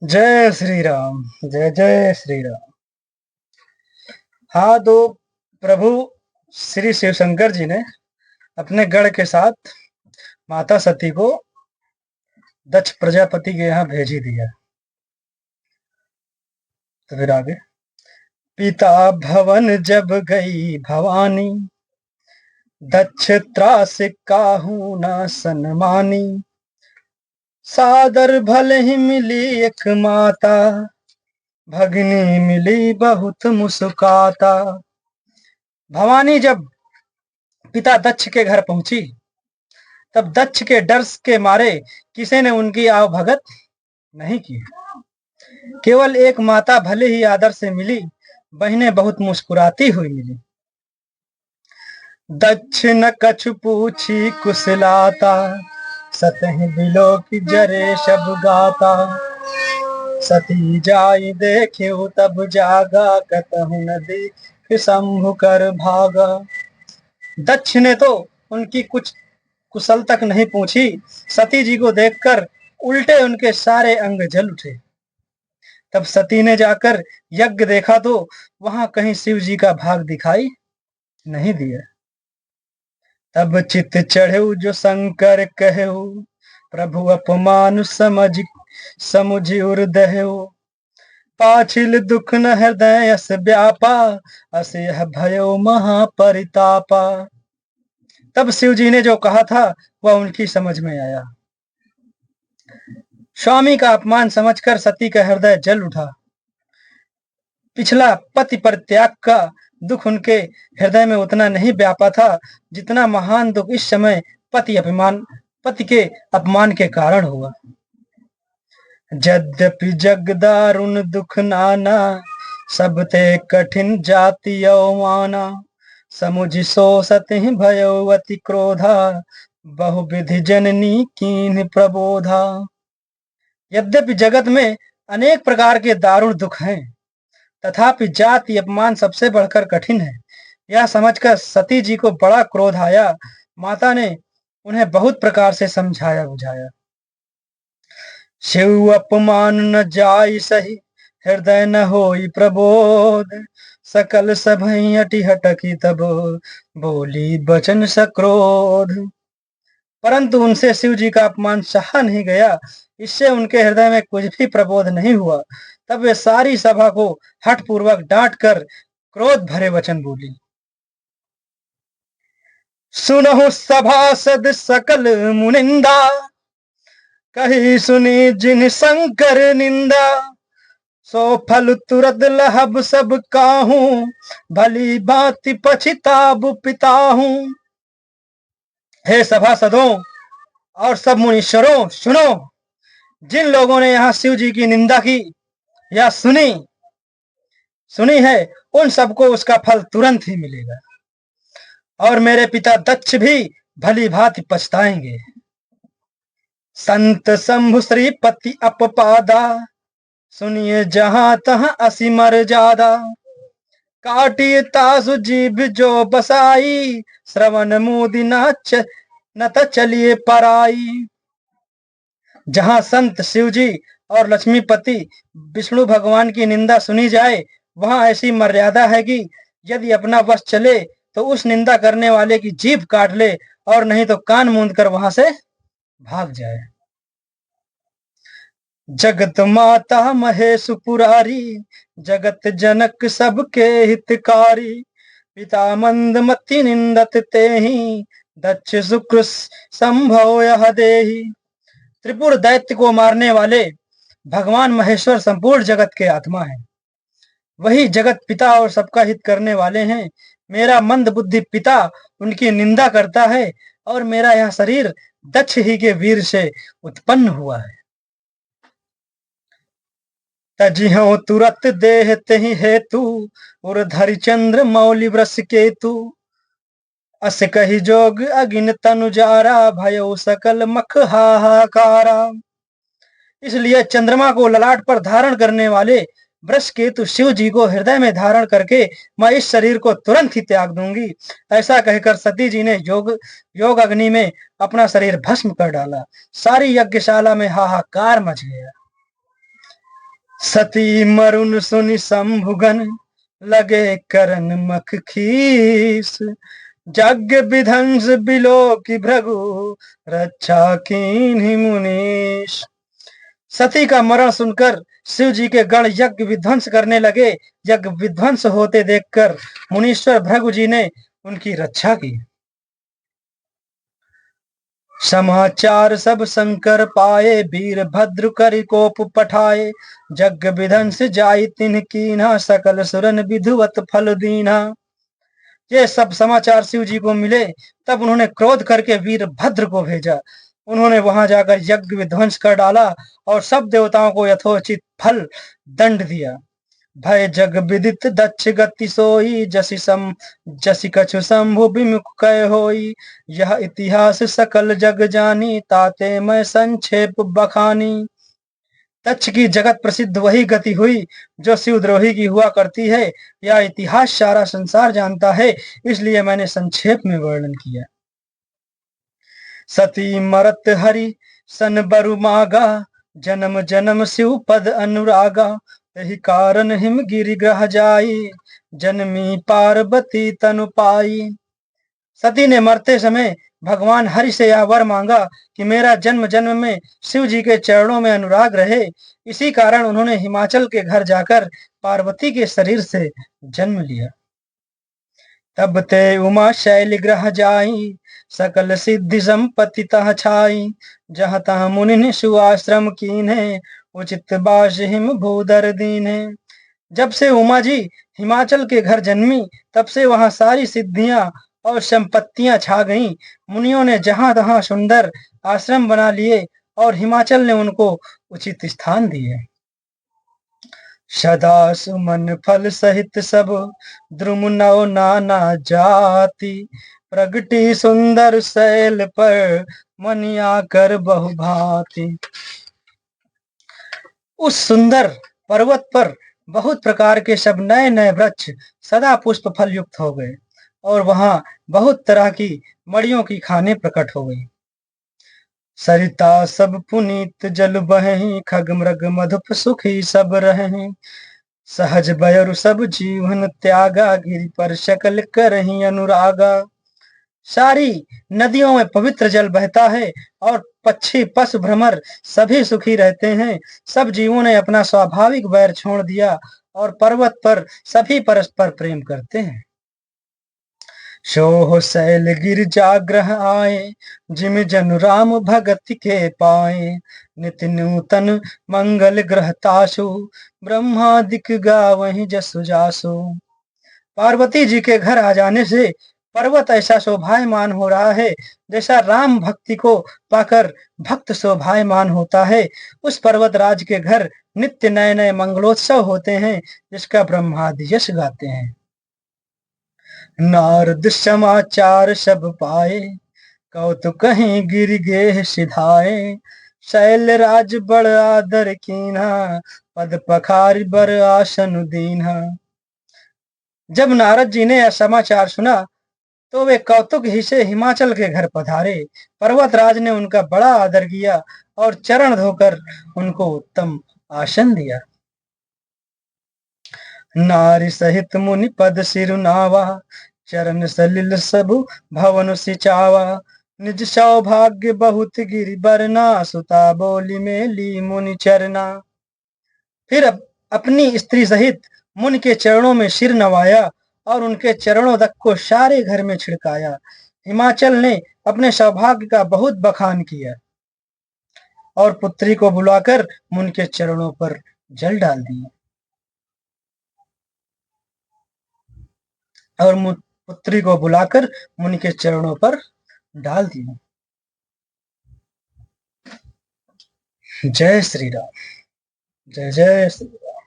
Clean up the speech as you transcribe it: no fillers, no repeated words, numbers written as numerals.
जय श्री राम। जय जय श्री राम। हाँ, तो प्रभु श्री शिव शंकर जी ने अपने गढ़ के साथ माता सती को दक्ष प्रजापति के यहाँ भेज ही दिया। तो फिर आगे, पिता भवन जब गई भवानी, दक्ष त्रास काहू न सन्मानी, सादर भले ही मिली एक माता, भगनी मिली बहुत मुस्काता। भवानी जब पिता दक्ष के घर पहुंची, तब दक्ष के डर के मारे किसी ने उनकी आवभगत नहीं की। केवल एक माता भले ही आदर से मिली, बहनें बहुत मुस्कुराती हुई मिली। दक्ष न कछु पूछी कुशलाता, सतहि बिलो की जरे शब गाता। सती जाई देख्यो तब जागा, कतहु न देख शंभु कर भागा। दक्ष ने तो उनकी कुछ कुशल तक नहीं पूछी। सती जी को देखकर उल्टे उनके सारे अंग जल उठे। तब सती ने जाकर यज्ञ देखा तो वहां कहीं शिव जी का भाग दिखाई नहीं दिया। तब चित चढ़ेऊ जो शंकर कहेऊ, प्रभु अपमान समुझ उर्दहेऊ। पाछिल दुख न हृदय अस व्यापा, असे भयो महापरितापा। तब शिव जी ने जो कहा था वह उनकी समझ में आया। स्वामी का अपमान समझकर सती का हृदय जल उठा। पिछला पति परित्याग का दुख उनके हृदय में उतना नहीं व्यापा था जितना महान दुख इस समय पति के अपमान के कारण हुआ। यद्यपि जग दारुण दुख नाना, सब ते कठिन जाति अवमाना। समुझ सो सति भयो अति क्रोधा, बहुविधि जननी कीन्ह प्रबोधा। यद्यपि जगत में अनेक प्रकार के दारुण दुख हैं, तथापि जाति अपमान सबसे बढ़कर कठिन है। यह समझकर सती जी को बड़ा क्रोध आया। माता ने उन्हें बहुत प्रकार से समझाया बुझाया। शिव अपमान न जाई सही, हृदय न होई प्रबोध। सकल सभई अति हटकी तब, बोली बचन सक्रोध। परंतु उनसे शिव जी का अपमान सहा नहीं गया। इससे उनके हृदय में कुछ भी प्रबोध नहीं हुआ। तब वे सारी सभा को हठ पूर्वक डांट कर क्रोध भरे वचन बोली। सुनहु सभासद सकल मुनिंदा, कही सुनी जिन शंकर निंदा। सो फल तुरत लहब सब काहू, भली बात पछिताब पिताहू। हे सभासदों और सब मुनीश्वरों, सुनो। जिन लोगों ने यहाँ शिव जी की निंदा की या सुनी है, उन सबको उसका फल तुरंत ही मिलेगा, और मेरे पिता दक्ष भी भली भांति पछताएंगे। संत शंभु श्रीपति अपपादा, सुनिए जहां तहां असी मर्यादा। काटिए तासु जीभ जो बसाई, श्रवण मोदी न त चलिए पराई। जहां संत शिव जी और लक्ष्मीपति विष्णु भगवान की निंदा सुनी जाए, वहां ऐसी मर्यादा है कि यदि अपना वश चले तो उस निंदा करने वाले की जीभ काट ले, और नहीं तो कान मूंद कर वहां से भाग जाए। जगत माता महेश पुरारी, जगत जनक सबके हितकारी। पिता मंदमति निंदत तेहि, दक्ष शुक्र संभव यह देहि। त्रिपुर दैत्य को मारने वाले भगवान महेश्वर संपूर्ण जगत के आत्मा हैं। वही जगत पिता और सबका हित करने वाले हैं। मेरा मंद बुद्धि पिता उनकी निंदा करता है, और मेरा यह शरीर दक्ष ही के वीर से उत्पन्न हुआ है। तजिहो तुरत देह तेहि हेतु, उर्धरि चंद्र मौलि वृष केतु। अस कही जोग अगिन तनुजारा, भयो सकल मख हाहाकारा। इसलिए चंद्रमा को ललाट पर धारण करने वाले वृष केतु शिव जी को हृदय में धारण करके मैं इस शरीर को तुरंत ही त्याग दूंगी। ऐसा कहकर सती जी ने योग अग्नि में अपना शरीर भस्म कर डाला। सारी यज्ञशाला में हाहाकार मच गया। सती मरुन सुनि शंभुगन, लगे करन मख खीस। जग विध्वंस बिलो की भृगु, रक्षा कीन्ही मुनीश। सती का मरण सुनकर शिव जी के गण यज्ञ विध्वंस करने लगे। यज्ञ विध्वंस होते देखकर मुनीश्वर भृगु जी ने उनकी रक्षा की। समाचार सब शंकर पाए, वीरभद्र करि कोप पठाए। यज्ञ विध्वंस जाई तिन्ह कीन्हा, सकल सुरन विधुवत फल दीन्हा। ये सब समाचार शिव जी को मिले, तब उन्होंने क्रोध करके वीरभद्र को भेजा। उन्होंने वहां जाकर यज्ञ विध्वंस कर डाला और सब देवताओं को यथोचित फल दंड दिया। भय जग विदित दक्ष गति सोई, जसि कछु शंभु विमुख कय होई। यह इतिहास सकल जग जानी, ताते मैं संक्षेप बखानी। दक्ष की जगत प्रसिद्ध वही गति हुई जो शिवद्रोही की हुआ करती है। यह इतिहास सारा संसार जानता है, इसलिए मैंने संक्षेप में वर्णन किया। सती मरत हरि सन बरु मागा, जन्म जन्म शिव पद अनुरागा। यही कारण हिम गिरि ग्रह जाई, जन्मी पार्वती तनु पाई। सती ने मरते समय भगवान हरि से यह वर मांगा कि मेरा जन्म जन्म में शिव जी के चरणों में अनुराग रहे। इसी कारण उन्होंने हिमाचल के घर जाकर पार्वती के शरीर से जन्म लिया। तब ते उमा शैल ग्रह जाई, सकल सिद्धि संपत्ति तह छाई। जहाँ तहाँ मुनि सुआश्रम कीन्हे, उचित बास हिम भूधर दीन्हे। जब से उमा जी हिमाचल के घर जन्मी, तब से वहां सारी सिद्धियां और संपत्तियां छा गईं। मुनियों ने जहां तहां सुंदर आश्रम बना लिए और हिमाचल ने उनको उचित स्थान दिए। सदा सुमन फल सहित सब, द्रुम नव नाना जाति। प्रगटी सुंदर शैल पर, मनिया कर बहुभांति। उस सुंदर पर्वत पर बहुत प्रकार के सब नए नए वृक्ष सदा पुष्प फल युक्त हो गए और वहां बहुत तरह की मड़ियों की खाने प्रकट हो गई। सरिता सब पुनीत जल बहहीं, खग मृग मधुप सुखी सब रहें। सहज बयरु सब जीवन त्यागा, गिरि पर शकल करहीं अनुरागा। सारी नदियों में पवित्र जल बहता है और पक्षी पशु भ्रमर सभी सुखी रहते हैं। सब जीवों ने अपना स्वाभाविक वैर छोड़ दिया और पर्वत पर सभी परस्पर प्रेम करते हैं। सोह शैल गिर जाग्रह आए, जिम जनु राम भगति के पाए। नित नूतन मंगल ग्रह तासु, ब्रह्मादिक गावहीं जसु जासु। पार्वती जी के घर आ जाने से पर्वत ऐसा शोभायमान हो रहा है जैसा राम भक्ति को पाकर भक्त शोभायमान होता है। उस पर्वत राज के घर नित्य नए नए मंगलोत्सव होते हैं, जिसका ब्रह्मादि यश गाते हैं। नारद समाचार सब पाए, कौतुक कहीं गिर गेह सिधाए। शैल राज बड़ आदर कीन्हा, पद पखार बर आसन दीन्हा। जब नारद जी ने यह समाचार सुना तो वे कौतुक ही से हिमाचल के घर पधारे। पर्वतराज ने उनका बड़ा आदर किया और चरण धोकर उनको उत्तम आसन दिया। नारी सहित मुनि पद सिरुनावा, चरण सलिल सबु भवन सिचावा। निज सौभाग्य बहुत गिरि बरना, सुता बोली में ली मुनि चरना। फिर अपनी स्त्री सहित मुनि के चरणों में सिर नवाया और उनके चरणों तक को सारे घर में छिड़काया। हिमाचल ने अपने सौभाग्य का बहुत बखान किया और पुत्री को बुलाकर मुनि के चरणों पर जल डाल दिया और पुत्री को बुलाकर मुनि के चरणों पर डाल दिया। जय श्री राम। जय जय श्री राम।